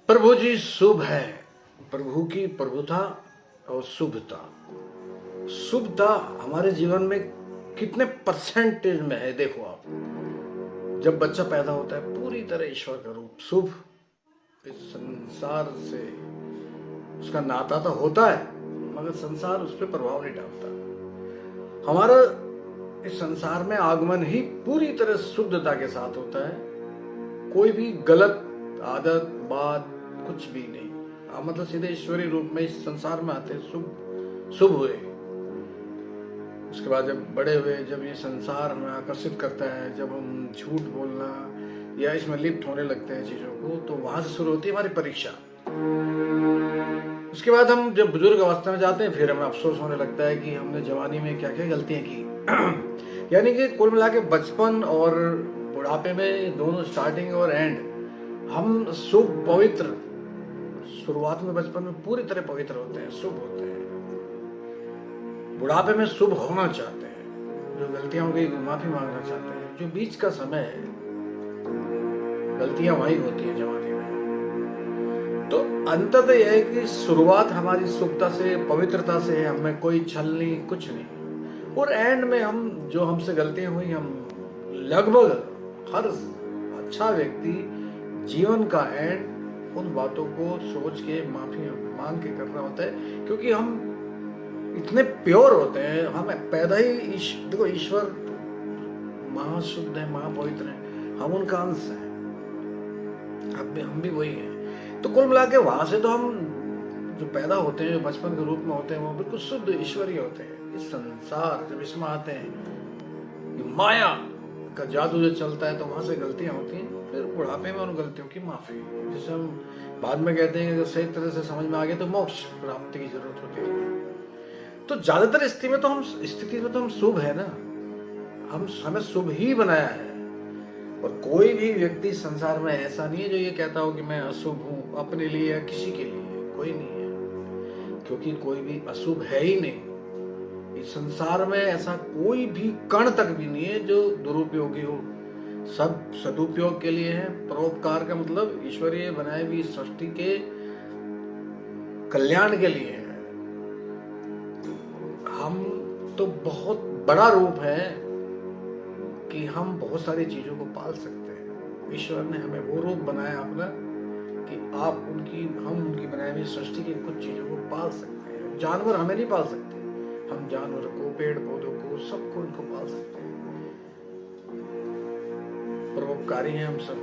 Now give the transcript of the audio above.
प्रभु जी शुभ है, प्रभु की प्रभुता और शुभता। शुभता हमारे जीवन में कितने परसेंटेज में है देखो आप। जब बच्चा पैदा होता है पूरी तरह ईश्वर का रूप शुभ, इस संसार से उसका नाता तो होता है मगर संसार उस पर प्रभाव नहीं डालता। हमारा इस संसार में आगमन ही पूरी तरह शुद्धता के साथ होता है। कोई भी गलत आदत बात कुछ भी नहीं, मतलब सीधे ईश्वरीय रूप में इस संसार में आते शुभ हुए। उसके बाद जब बड़े हुए, जब ये संसार हमें आकर्षित करता है, जब हम झूठ बोलना या इसमें लिप्त होने लगते हैं चीजों को, तो वहां से शुरू होती है हमारी परीक्षा। उसके बाद हम जब बुजुर्ग अवस्था में जाते हैं फिर हमें अफसोस होने लगता है कि हमने जवानी में क्या क्या गलतियां की। यानी कि कुल मिला के बचपन और बुढ़ापे में दोनों, स्टार्टिंग और एंड, हम शुभ पवित्र शुरुआत में बचपन में पूरी तरह पवित्र होते हैं, शुभ होते हैं। बुढ़ापे में शुभ होना चाहते हैं, जो गलतियां हो गई माफी मांगना चाहते हैं। जो बीच का समय है गलतियां वही होती है जवानी में। तो अंततः यह है कि शुरुआत हमारी शुभता से, पवित्रता से है, हमें कोई छल नहीं, कुछ नहीं। और एंड में हम जो हमसे गलतियां हुई, हम लगभग हर अच्छा व्यक्ति जीवन का एंड उन बातों को सोच के माफी मांग के करना होता है, क्योंकि हम इतने प्योर होते हैं। हम पैदा ही देखो, ईश्वर महाशुद्ध है, महापवित्र है, हम उनका अंश हैं, हम भी वही हैं। तो कुल मिला के वहां से तो हम जो पैदा होते हैं, जो बचपन के रूप में होते हैं, वो बिल्कुल शुद्ध ईश्वरीय होते हैं। इस संसार जब इसमें आते हैं, माया का जादू जो चलता है, तो वहां से गलतियां होती हैं। फिर बुढ़ापे में उन गलतियों की माफी, जिसे हम बाद में कहते हैं कि अगर सही तरह से समझ में आ गए तो मोक्ष प्राप्ति की जरूरत होती है। तो ज्यादातर स्थिति में तो हम शुभ है ना, हमें शुभ ही बनाया है। और कोई भी व्यक्ति संसार में ऐसा नहीं है जो ये कहता हो कि मैं अशुभ हूं अपने लिए या किसी के लिए। कोई नहीं है, क्योंकि कोई भी अशुभ है ही नहीं। इस संसार में ऐसा कोई भी कण तक भी नहीं है जो दुरुपयोगी हो। सब सदुपयोग के लिए है। परोपकार का मतलब ईश्वरीय बनाए हुई सृष्टि के कल्याण के लिए है। हम तो बहुत बड़ा रूप है कि हम बहुत सारी चीजों को पाल सकते हैं। ईश्वर ने हमें वो रूप बनाया अपना कि हम उनकी बनाई हुई सृष्टि की कुछ चीजों को पाल सकते हैं। जानवर हमें नहीं पाल सकते, हम जानवर को, पेड़ पौधों को, सबको उनको पाल सकते हैं। परोपकारी हैं हम सब।